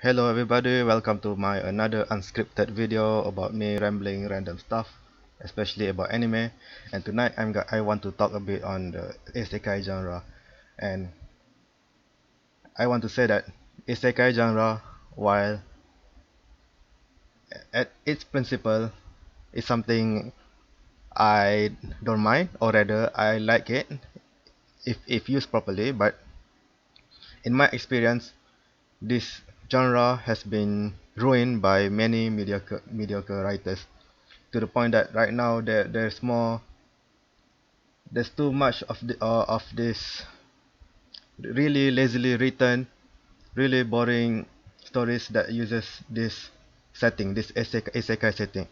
Hello everybody, welcome to my another unscripted video about me rambling random stuff, especially about anime. And tonight I want to talk a bit on the Isekai genre. And I want to say that Isekai genre, while at its principle is something I don't mind, or rather I like it if used properly. But in my experience, this genre has been ruined by many mediocre writers, to the point that right now there's too much of this really lazily written, really boring stories that uses this setting, this isekai setting.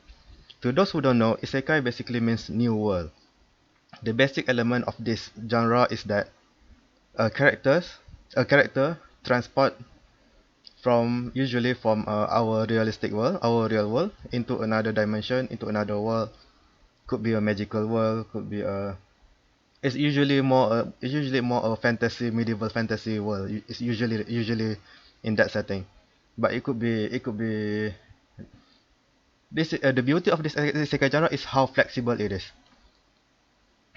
To those who don't know, isekai basically means new world. The basic element of this genre is that a characters a character transport usually from our realistic world, our real world, into another dimension, into another world. Could be a magical world, could be a it's usually more a fantasy, medieval fantasy world. It's usually in that setting, but it could be this the beauty of this isekai genre is how flexible it is.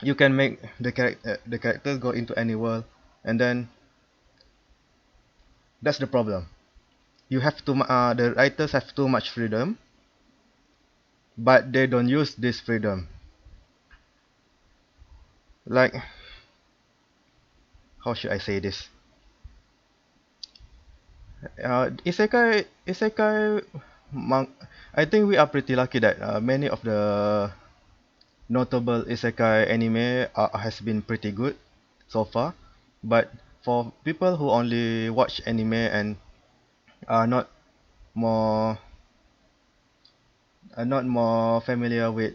You can make the characters go into any world, and then that's the problem. The writers have too much freedom, but they don't use this freedom. Like, how should I say this? Isekai, mang- I think we are pretty lucky that many of the notable isekai anime has been pretty good so far. But for people who only watch anime and are more not more familiar with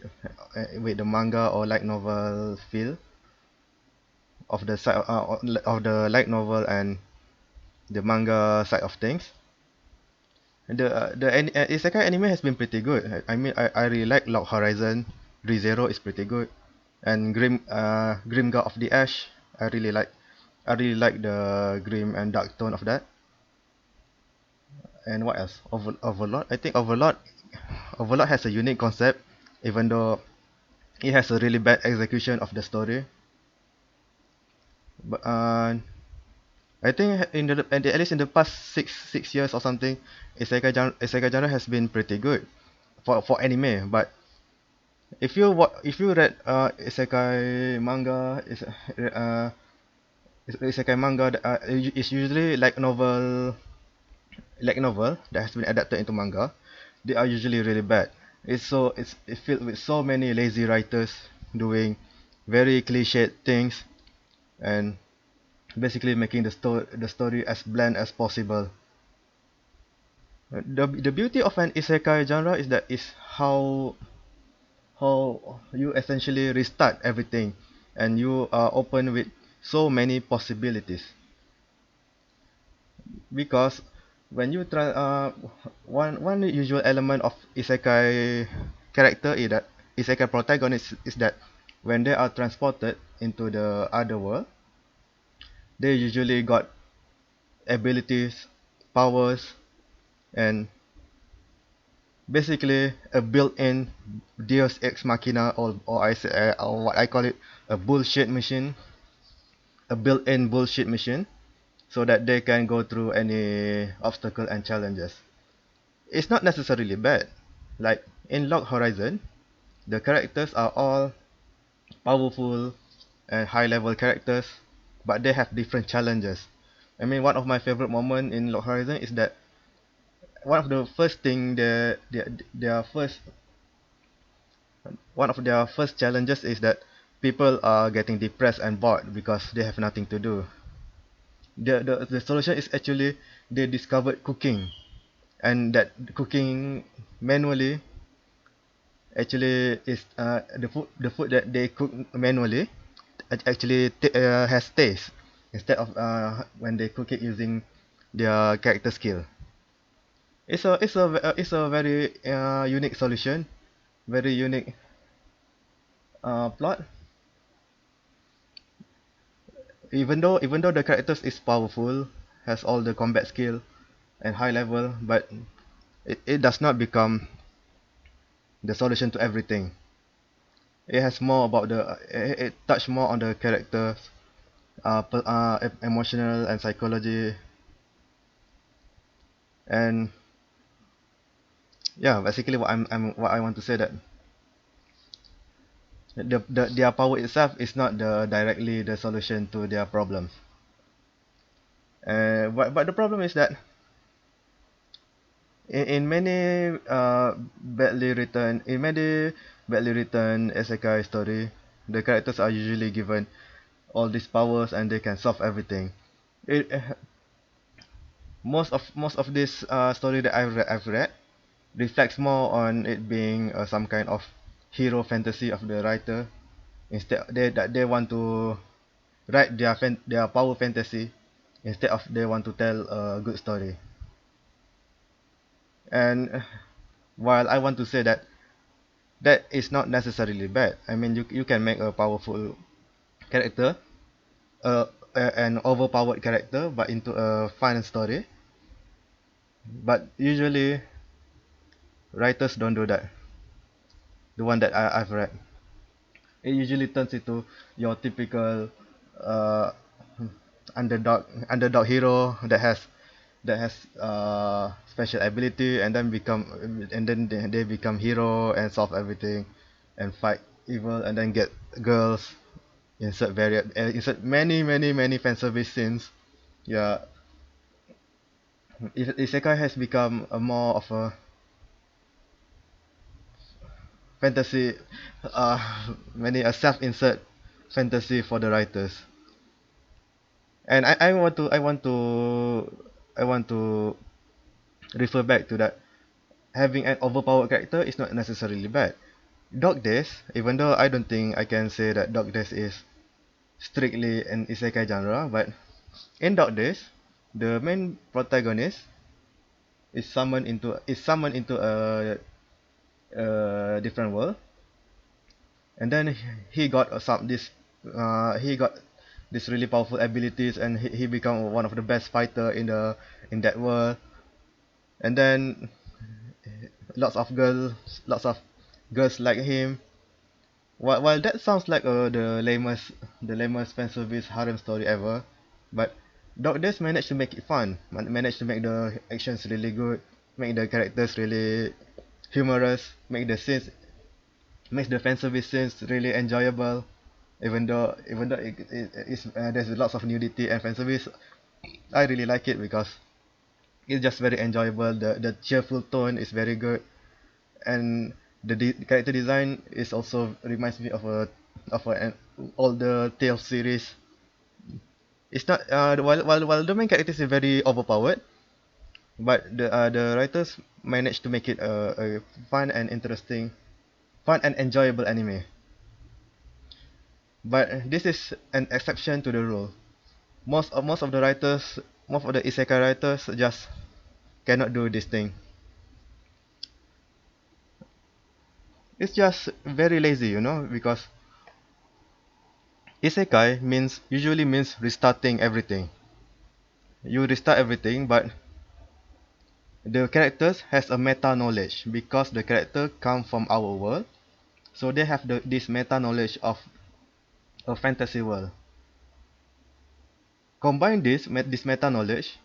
the manga or light novel feel of the side of the light novel and the manga side of things, the isekai anime has been pretty good. I mean, I really like Log Horizon. ReZero is pretty good, and Grim God of the Ash. I really like I really like the grim and dark tone of that. And what else? Overlord. I think Overlord has a unique concept, even though it has a really bad execution of the story. But I think at least in the past six years or something, isekai genre has been pretty good for anime. But if you read isekai manga, isekai manga is usually like novel that has been adapted into manga. They are usually really bad. It's filled with so many lazy writers doing very cliched things and basically making the story as bland as possible. The beauty of an isekai genre is that is how you essentially restart everything, and you are open with so many possibilities. Because when you try one usual element of isekai character is that isekai protagonist is that when they are transported into the other world, they usually got abilities, powers, and basically a built-in Deus ex machina, or what I call it, a bullshit machine, a built-in bullshit machine, so that they can go through any obstacle and challenges. It's not necessarily bad. Like in Log Horizon, the characters are all powerful and high-level characters, but they have different challenges. I mean, one of my favorite moments in Log Horizon is that one of the first thing their first one of their first challenges is that people are getting depressed and bored because they have nothing to do. The solution is actually they discovered cooking, and that cooking manually actually is the food that they cook manually actually has taste instead of when they cook it using their character skill. It's a very unique solution, very unique plot. Even though the characters is powerful, has all the combat skill, and high level, but it does not become the solution to everything. It has more about it touch more on the characters, emotional and psychology, and yeah, basically what I want to say that their power itself is not directly the solution to their problems. But the problem is that in many badly written isekai story, the characters are usually given all these powers and they can solve everything. It, most of this story that I've read reflects more on it being some kind of hero fantasy of the writer. Instead, they want to write their power fantasy instead of they want to tell a good story. And while I want to say that that is not necessarily bad. I mean, you can make a powerful character, an overpowered character, but into a fun story. But usually writers don't do that. The one that I've read, it usually turns into your typical uh, underdog hero that has special ability and then they become hero and solve everything and fight evil and then get girls, insert many fan service scenes. Yeah, isekai has become a more of a fantasy, uh many a self-insert fantasy for the writers. And I want to refer back to that. Having an overpowered character is not necessarily bad. Dog Days, even though I don't think I can say that Dog Days is strictly an isekai genre, but in Dog Days, the main protagonist is summoned into a different world, and then he got he got this really powerful abilities, and he become one of the best fighter in that world. And then lots of girls lots of girls like him. While that sounds like the lamest fan service harem story ever, but Dog Days managed to make it fun, managed to make the actions really good, make the characters really humorous, makes the fan service scenes really enjoyable. Even though there's lots of nudity and fan service, I really like it because it's just very enjoyable. The cheerful tone is very good, and character design is also reminds me of an older Tales series. It's not while the main character is very overpowered, but the writers managed to make it a fun and interesting, fun and enjoyable anime. But this is an exception to the rule. Most of the writers, most of the isekai writers just cannot do this thing. It's just very lazy, because isekai usually means restarting everything. You restart everything, but the characters has a meta knowledge because the character come from our world, so they have this meta knowledge of a fantasy world. Combine this meta knowledge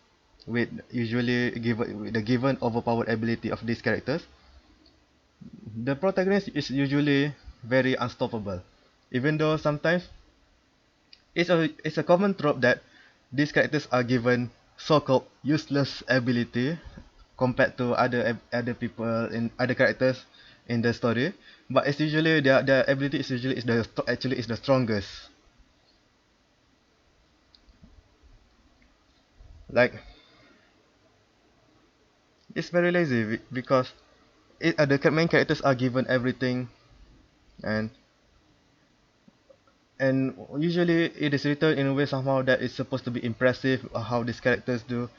with usually given with the given overpowered ability of these characters, the protagonist is usually very unstoppable. Even though sometimes it's a common trope that these characters are given so-called useless ability compared to other people in other characters in the story, but it's usually their ability is usually actually is the strongest. Like, it's very lazy because the main characters are given everything, and usually it is written in a way somehow that it's supposed to be impressive how these characters do.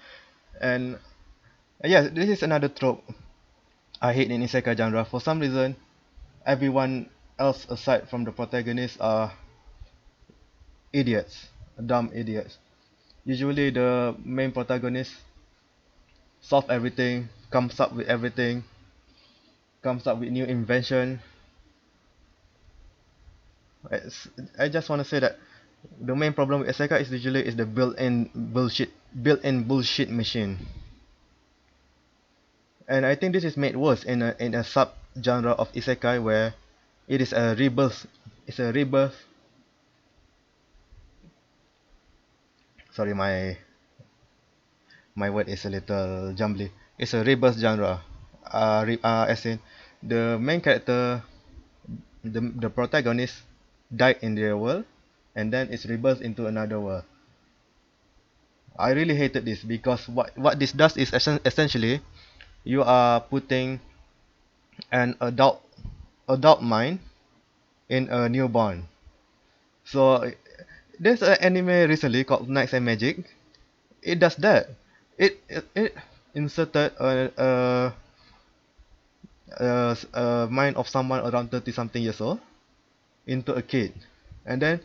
And yes, this is another trope I hate in isekai genre. For some reason, everyone else aside from the protagonist are idiots, dumb idiots. Usually the main protagonist solve everything, comes up with everything, comes up with new invention. It's, I just want to say that the main problem with isekai is usually is the built-in bullshit machine. And I think this is made worse in a sub genre of isekai where it is a rebirth. It's a rebirth. Sorry, my word is a little jumbly. It's a rebirth genre. As in the main character, the protagonist died in their world, and then it's rebirth into another world. I really hated this because what this does is essentially you are putting an adult mind in a newborn. So there's an anime recently called Knights and Magic. It does that. It inserted a mind of someone around 30 something years old into a kid, and then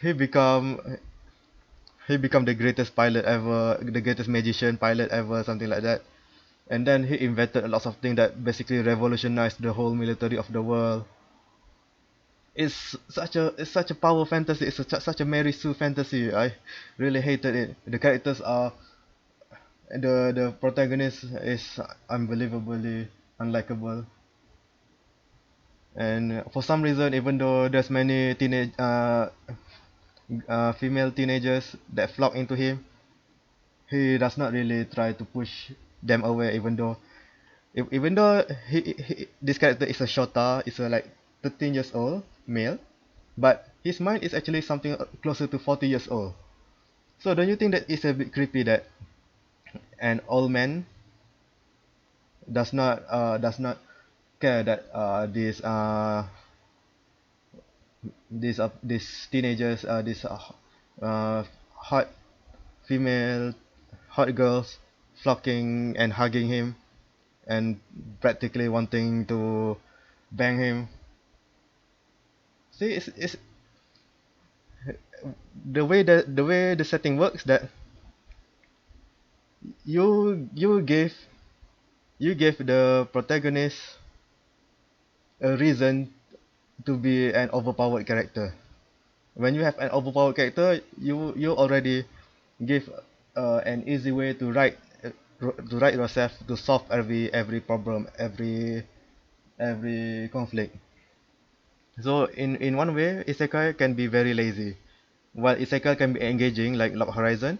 he become he become the greatest pilot ever, the greatest magician pilot ever, something like that. And then he invented a lot of things that basically revolutionized the whole military of the world. It's such a power fantasy. It's such a Mary Sue fantasy. I really hated it. The characters are the protagonist is unbelievably unlikable. And for some reason, even though there's many female teenagers that flock into him, he does not really try to push them away. Even though this character is a shota, is a like 13 years old male, but his mind is actually something closer to 40 years old. So don't you think that it's a bit creepy that an old man does not care that these teenagers, these hot female hot girls flocking and hugging him and practically wanting to bang him. See, it's the way the setting works that you gave the protagonist a reason to be an overpowered character. When you have an overpowered character, you already give an easy way to write yourself to solve every problem, every conflict. So in one way, isekai can be very lazy. While isekai can be engaging like Log Horizon,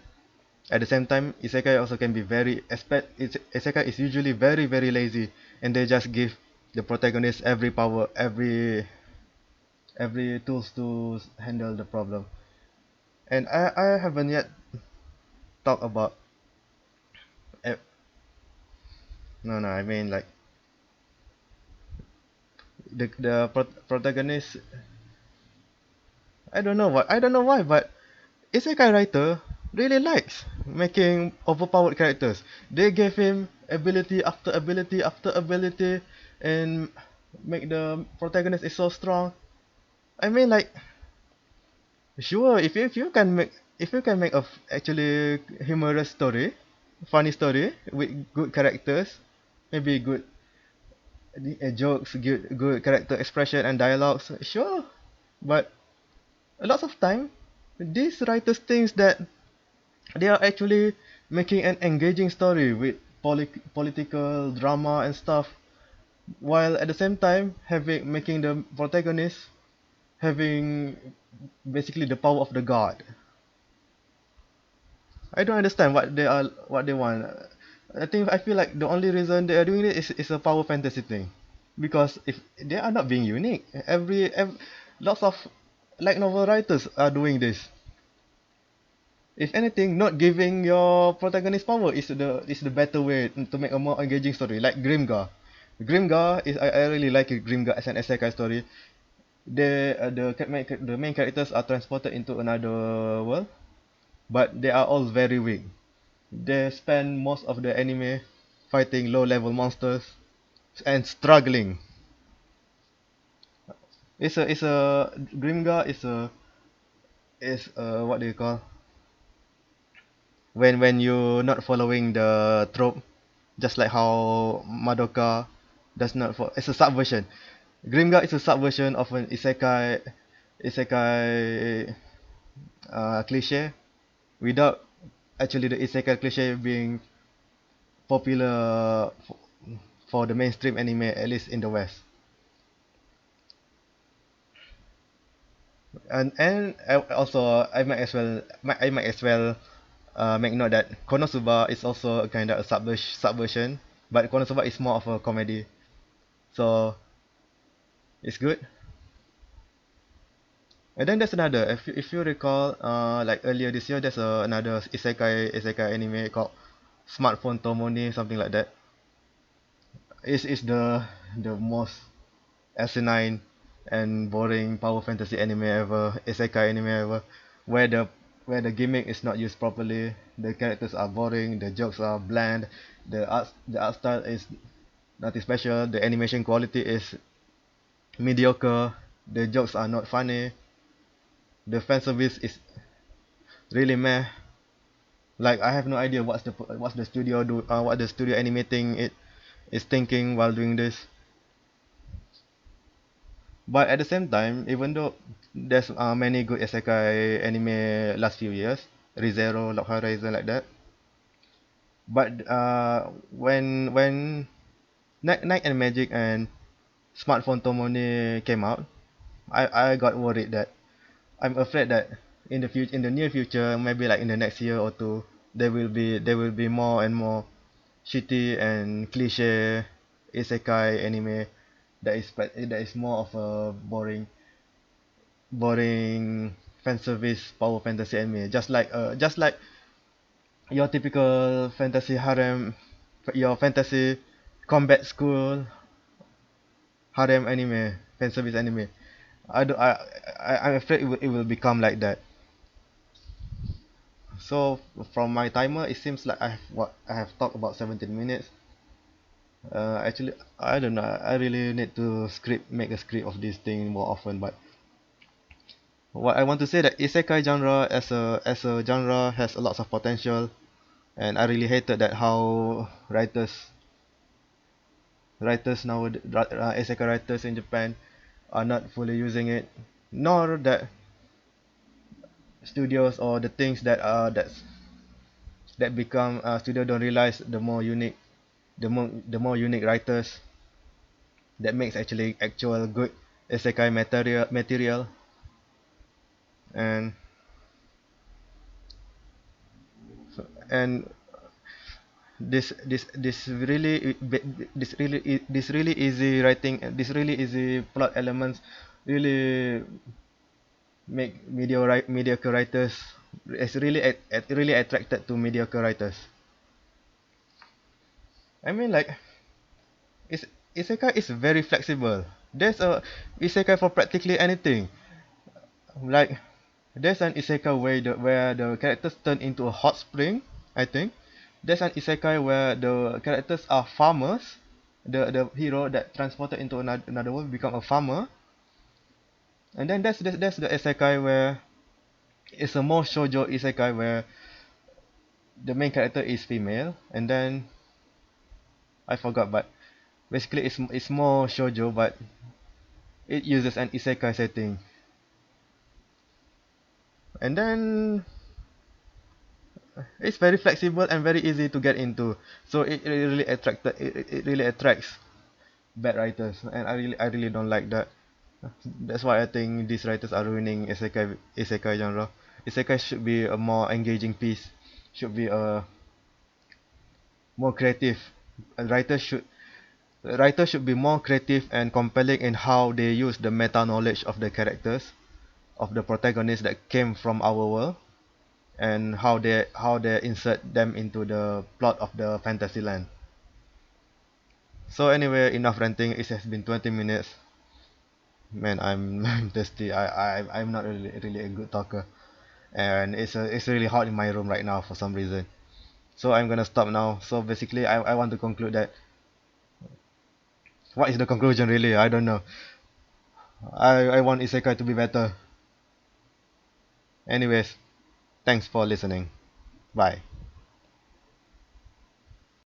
at the same time, isekai also can be isekai is usually very lazy, and they just give the protagonist every power, every tools to handle the problem. And I haven't yet talked about eh, no, I mean like the protagonist. I don't know why, but isekai writer really likes making overpowered characters. They gave him ability after ability after ability, and make the protagonist is so strong. I mean, like, sure, if you can make actually humorous story, funny story with good characters, maybe good jokes, good character expression and dialogues, sure. But a lot of time, these writers thinks that they are actually making an engaging story with political drama and stuff, while at the same time having making the protagonist having basically the power of the god. I don't understand what they want. I feel like the only reason they are doing it is a power fantasy thing, because if they are not being unique, lots of light novel writers are doing this. If anything, not giving your protagonist power is the better way to make a more engaging story. Like Grimgar. Grimgar is I really like it, Grimgar as an isekai story. The main characters are transported into another world, but they are all very weak. They spend most of the anime fighting low level monsters and struggling. It's a Grimgar is what do you call? when you not following the trope, just like how Madoka does not it's a subversion. Grimgar is a subversion of an isekai cliche without actually the isekai cliche being popular for the mainstream anime, at least in the West. And also I might as well make note that Konosuba is also a kind of a subversion, but Konosuba is more of a comedy, so it's good. And then there's another, if you recall, like earlier this year, there's another isekai anime called Smartphone Tomone, something like that. It's the most asinine and boring power fantasy anime ever, isekai anime ever, where the where the gimmick is not used properly, the characters are boring, the jokes are bland, the art style is nothing special, the animation quality is mediocre, the jokes are not funny, the fan service is really meh. Like I have no idea what's the studio what the studio animating it is thinking while doing this. But at the same time, even though there's many good isekai anime last few years, ReZero, Log Horizon, like that. But when Night and Magic and Smartphone Tomone came out, I got worried that I'm afraid that in the near future, maybe like in the next year or two, there will be more and more shitty and cliche isekai anime that is more of a boring fan service power fantasy anime, just like your typical fantasy harem, your fantasy combat school harem anime, fan service anime. I do I'm afraid it will become like that. So from my timer, it seems like I have talked about 17 minutes. Actually, I don't know. I really need to make a script of this thing more often. But what I want to say that isekai genre as a genre has a lots of potential, and I really hated that how writers now isekai writers in Japan are not fully using it, nor that studios or the things that become studio don't realize the more unique writers that makes actually actual good isekai material. And this really easy writing, this really easy plot elements really make mediocre writers, it's really attracted to mediocre writers. I mean, like, is isekai is very flexible. There's a isekai for practically anything. Like, there's an isekai where the characters turn into a hot spring, I think. There's an isekai where the characters are farmers. The hero that transported into another world become a farmer. And then that's the isekai where it's a more shoujo isekai where the main character is female, and then I forgot, but basically it's more shoujo, but it uses an isekai setting. And then it's very flexible and very easy to get into. So it really attracts bad writers, and I really don't like that. That's why I think these writers are ruining isekai genre. Isekai should be a more engaging piece, should be a more creative. A writer should be more creative and compelling in how they use the meta knowledge of the characters, of the protagonists that came from our world, and how they insert them into the plot of the fantasy land. So anyway, enough ranting. It has been 20 minutes. Man, I'm I'm thirsty. I'm not really a good talker, and it's really hot in my room right now for some reason. So I'm gonna stop now. So basically, I want to conclude that what is the conclusion really? I don't know. I want Isekai to be better. Anyways, thanks for listening. Bye.